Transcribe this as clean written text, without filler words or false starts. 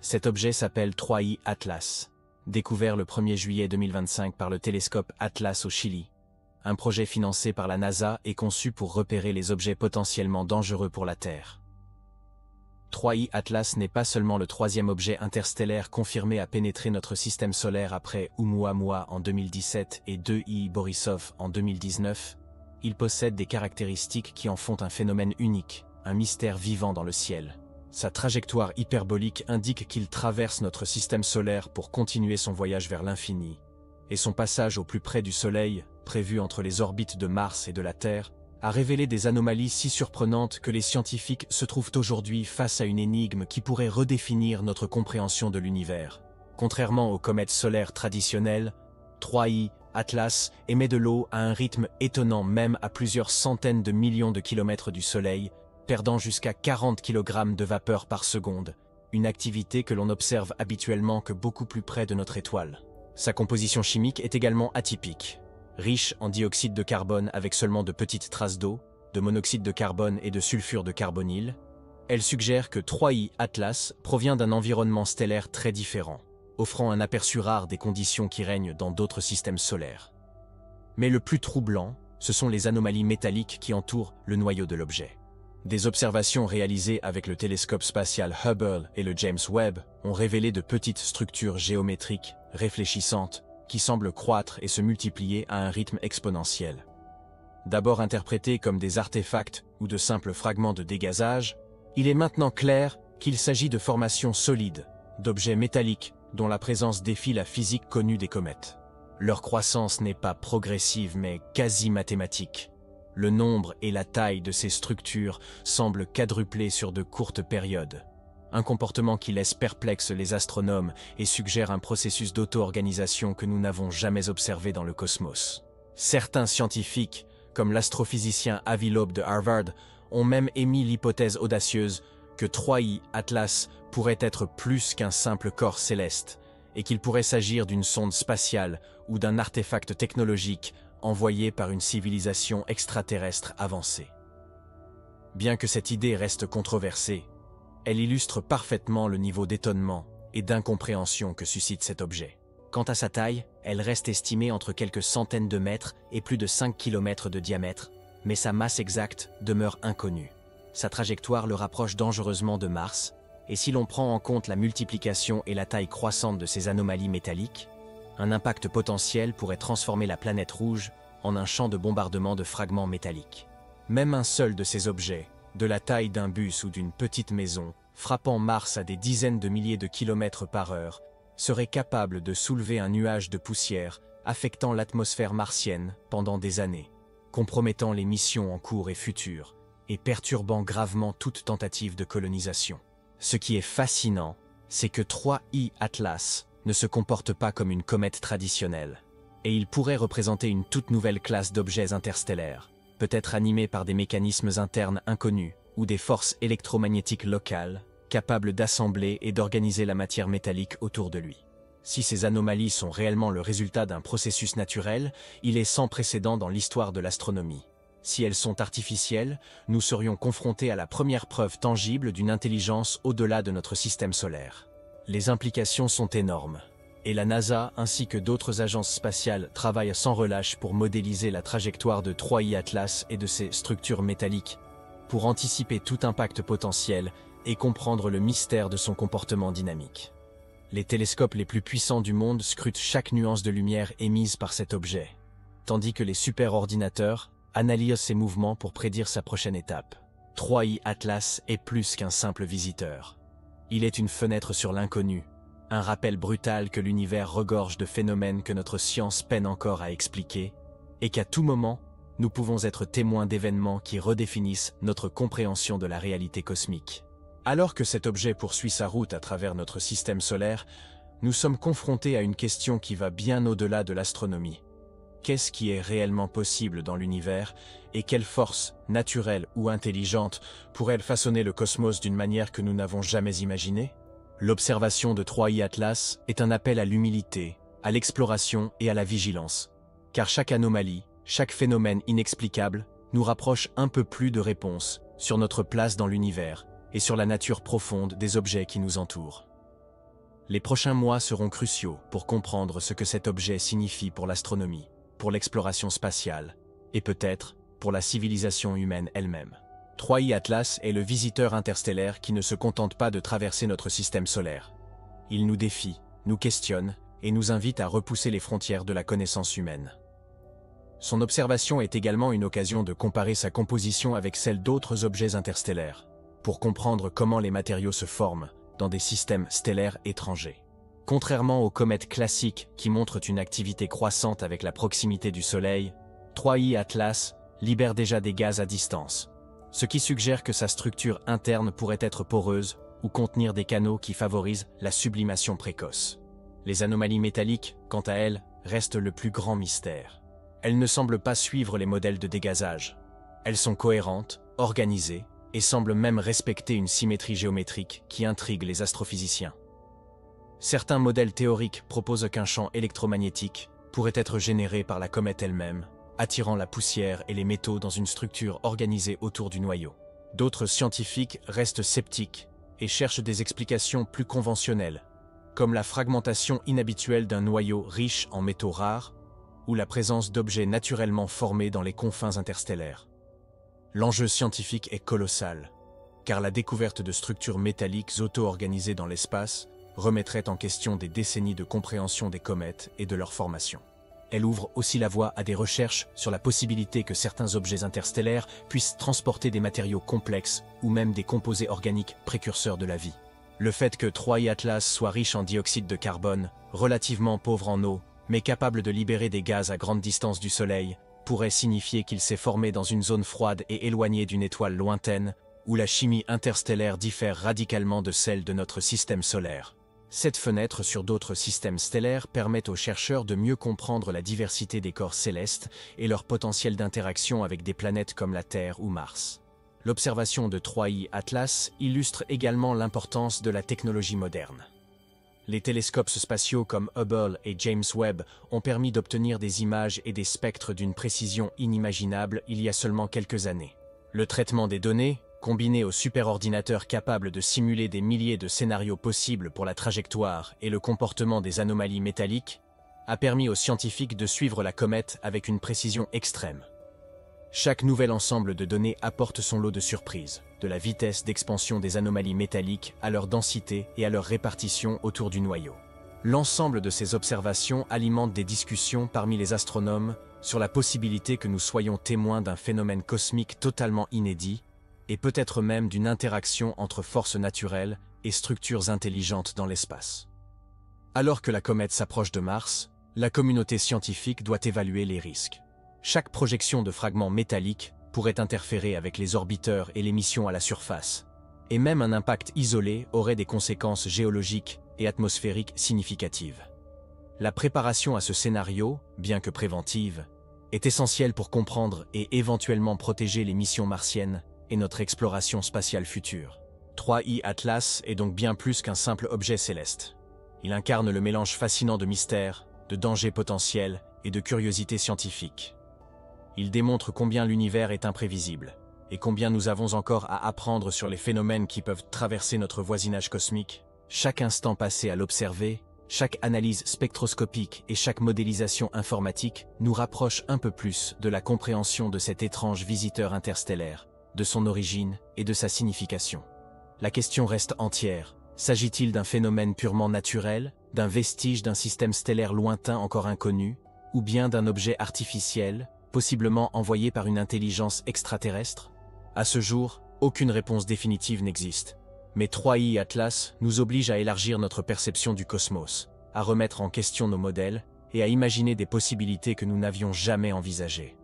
Cet objet s'appelle 3I Atlas, découvert le 1er juillet 2025 par le télescope Atlas au Chili. Un projet financé par la NASA et conçu pour repérer les objets potentiellement dangereux pour la Terre. 3I Atlas n'est pas seulement le troisième objet interstellaire confirmé à pénétrer notre système solaire après Oumuamua en 2017 et 2I Borisov en 2019, il possède des caractéristiques qui en font un phénomène unique, un mystère vivant dans le ciel. Sa trajectoire hyperbolique indique qu'il traverse notre système solaire pour continuer son voyage vers l'infini, et son passage au plus près du Soleil, prévu entre les orbites de Mars et de la Terre, a révélé des anomalies si surprenantes que les scientifiques se trouvent aujourd'hui face à une énigme qui pourrait redéfinir notre compréhension de l'univers. Contrairement aux comètes solaires traditionnelles, 3I Atlas émet de l'eau à un rythme étonnant même à plusieurs centaines de millions de kilomètres du Soleil, perdant jusqu'à 40 kg de vapeur par seconde, une activité que l'on observe habituellement que beaucoup plus près de notre étoile. Sa composition chimique est également atypique. Riche en dioxyde de carbone avec seulement de petites traces d'eau, de monoxyde de carbone et de sulfure de carbonyle, elle suggère que 3I Atlas provient d'un environnement stellaire très différent, offrant un aperçu rare des conditions qui règnent dans d'autres systèmes solaires. Mais le plus troublant, ce sont les anomalies métalliques qui entourent le noyau de l'objet. Des observations réalisées avec le télescope spatial Hubble et le James Webb ont révélé de petites structures géométriques, réfléchissantes, qui semblent croître et se multiplier à un rythme exponentiel. D'abord interprétés comme des artefacts ou de simples fragments de dégazage, il est maintenant clair qu'il s'agit de formations solides, d'objets métalliques dont la présence défie la physique connue des comètes. Leur croissance n'est pas progressive mais quasi mathématique. Le nombre et la taille de ces structures semblent quadrupler sur de courtes périodes. Un comportement qui laisse perplexes les astronomes et suggère un processus d'auto-organisation que nous n'avons jamais observé dans le cosmos. Certains scientifiques, comme l'astrophysicien Avi Loeb de Harvard, ont même émis l'hypothèse audacieuse que 3I Atlas pourrait être plus qu'un simple corps céleste, et qu'il pourrait s'agir d'une sonde spatiale ou d'un artefact technologique envoyé par une civilisation extraterrestre avancée. Bien que cette idée reste controversée, elle illustre parfaitement le niveau d'étonnement et d'incompréhension que suscite cet objet. Quant à sa taille, elle reste estimée entre quelques centaines de mètres et plus de 5 km de diamètre, mais sa masse exacte demeure inconnue. Sa trajectoire le rapproche dangereusement de Mars, et si l'on prend en compte la multiplication et la taille croissante de ces anomalies métalliques, un impact potentiel pourrait transformer la planète rouge en un champ de bombardement de fragments métalliques. Même un seul de ces objets, de la taille d'un bus ou d'une petite maison, frappant Mars à des dizaines de milliers de kilomètres par heure, serait capable de soulever un nuage de poussière affectant l'atmosphère martienne pendant des années, compromettant les missions en cours et futures, et perturbant gravement toute tentative de colonisation. Ce qui est fascinant, c'est que 3I Atlas ne se comporte pas comme une comète traditionnelle, et il pourrait représenter une toute nouvelle classe d'objets interstellaires, peut-être animés par des mécanismes internes inconnus ou des forces électromagnétiques locales, capables d'assembler et d'organiser la matière métallique autour de lui. Si ces anomalies sont réellement le résultat d'un processus naturel, il est sans précédent dans l'histoire de l'astronomie. Si elles sont artificielles, nous serions confrontés à la première preuve tangible d'une intelligence au-delà de notre système solaire. Les implications sont énormes, et la NASA ainsi que d'autres agences spatiales travaillent sans relâche pour modéliser la trajectoire de 3I Atlas et de ses structures métalliques, pour anticiper tout impact potentiel et comprendre le mystère de son comportement dynamique. Les télescopes les plus puissants du monde scrutent chaque nuance de lumière émise par cet objet, tandis que les superordinateurs analysent ses mouvements pour prédire sa prochaine étape. 3I Atlas est plus qu'un simple visiteur. Il est une fenêtre sur l'inconnu, un rappel brutal que l'univers regorge de phénomènes que notre science peine encore à expliquer, et qu'à tout moment, nous pouvons être témoins d'événements qui redéfinissent notre compréhension de la réalité cosmique. Alors que cet objet poursuit sa route à travers notre système solaire, nous sommes confrontés à une question qui va bien au-delà de l'astronomie. Qu'est-ce qui est réellement possible dans l'univers et quelle force, naturelle ou intelligente, pourrait façonner le cosmos d'une manière que nous n'avons jamais imaginée? L'observation de 3I Atlas est un appel à l'humilité, à l'exploration et à la vigilance, car chaque anomalie, chaque phénomène inexplicable nous rapproche un peu plus de réponses sur notre place dans l'univers et sur la nature profonde des objets qui nous entourent. Les prochains mois seront cruciaux pour comprendre ce que cet objet signifie pour l'astronomie, pour l'exploration spatiale, et peut-être pour la civilisation humaine elle-même. 3I Atlas est le visiteur interstellaire qui ne se contente pas de traverser notre système solaire. Il nous défie, nous questionne et nous invite à repousser les frontières de la connaissance humaine. Son observation est également une occasion de comparer sa composition avec celle d'autres objets interstellaires, pour comprendre comment les matériaux se forment dans des systèmes stellaires étrangers. Contrairement aux comètes classiques qui montrent une activité croissante avec la proximité du Soleil, 3I Atlas libère déjà des gaz à distance, ce qui suggère que sa structure interne pourrait être poreuse ou contenir des canaux qui favorisent la sublimation précoce. Les anomalies métalliques, quant à elles, restent le plus grand mystère. Elles ne semblent pas suivre les modèles de dégazage. Elles sont cohérentes, organisées, et semblent même respecter une symétrie géométrique qui intrigue les astrophysiciens. Certains modèles théoriques proposent qu'un champ électromagnétique pourrait être généré par la comète elle-même, attirant la poussière et les métaux dans une structure organisée autour du noyau. D'autres scientifiques restent sceptiques et cherchent des explications plus conventionnelles, comme la fragmentation inhabituelle d'un noyau riche en métaux rares ou la présence d'objets naturellement formés dans les confins interstellaires. L'enjeu scientifique est colossal, car la découverte de structures métalliques auto-organisées dans l'espace remettrait en question des décennies de compréhension des comètes et de leur formation. Elle ouvre aussi la voie à des recherches sur la possibilité que certains objets interstellaires puissent transporter des matériaux complexes ou même des composés organiques précurseurs de la vie. Le fait que 3I Atlas soit riche en dioxyde de carbone, relativement pauvre en eau, mais capable de libérer des gaz à grande distance du Soleil, pourrait signifier qu'il s'est formé dans une zone froide et éloignée d'une étoile lointaine, où la chimie interstellaire diffère radicalement de celle de notre système solaire. Cette fenêtre sur d'autres systèmes stellaires permet aux chercheurs de mieux comprendre la diversité des corps célestes et leur potentiel d'interaction avec des planètes comme la Terre ou Mars. L'observation de 3I Atlas illustre également l'importance de la technologie moderne. Les télescopes spatiaux comme Hubble et James Webb ont permis d'obtenir des images et des spectres d'une précision inimaginable il y a seulement quelques années. Le traitement des données, combiné aux superordinateurs capables de simuler des milliers de scénarios possibles pour la trajectoire et le comportement des anomalies métalliques, a permis aux scientifiques de suivre la comète avec une précision extrême. Chaque nouvel ensemble de données apporte son lot de surprises, de la vitesse d'expansion des anomalies métalliques à leur densité et à leur répartition autour du noyau. L'ensemble de ces observations alimente des discussions parmi les astronomes sur la possibilité que nous soyons témoins d'un phénomène cosmique totalement inédit, et peut-être même d'une interaction entre forces naturelles et structures intelligentes dans l'espace. Alors que la comète s'approche de Mars, la communauté scientifique doit évaluer les risques. Chaque projection de fragments métalliques pourrait interférer avec les orbiteurs et les missions à la surface, et même un impact isolé aurait des conséquences géologiques et atmosphériques significatives. La préparation à ce scénario, bien que préventive, est essentielle pour comprendre et éventuellement protéger les missions martiennes et notre exploration spatiale future. 3I Atlas est donc bien plus qu'un simple objet céleste. Il incarne le mélange fascinant de mystère, de danger potentiel et de curiosité scientifique. Il démontre combien l'univers est imprévisible, et combien nous avons encore à apprendre sur les phénomènes qui peuvent traverser notre voisinage cosmique. Chaque instant passé à l'observer, chaque analyse spectroscopique et chaque modélisation informatique nous rapproche un peu plus de la compréhension de cet étrange visiteur interstellaire, de son origine et de sa signification. La question reste entière. S'agit-il d'un phénomène purement naturel, d'un vestige d'un système stellaire lointain encore inconnu, ou bien d'un objet artificiel, possiblement envoyé par une intelligence extraterrestre? À ce jour, aucune réponse définitive n'existe. Mais 3I Atlas nous oblige à élargir notre perception du cosmos, à remettre en question nos modèles et à imaginer des possibilités que nous n'avions jamais envisagées.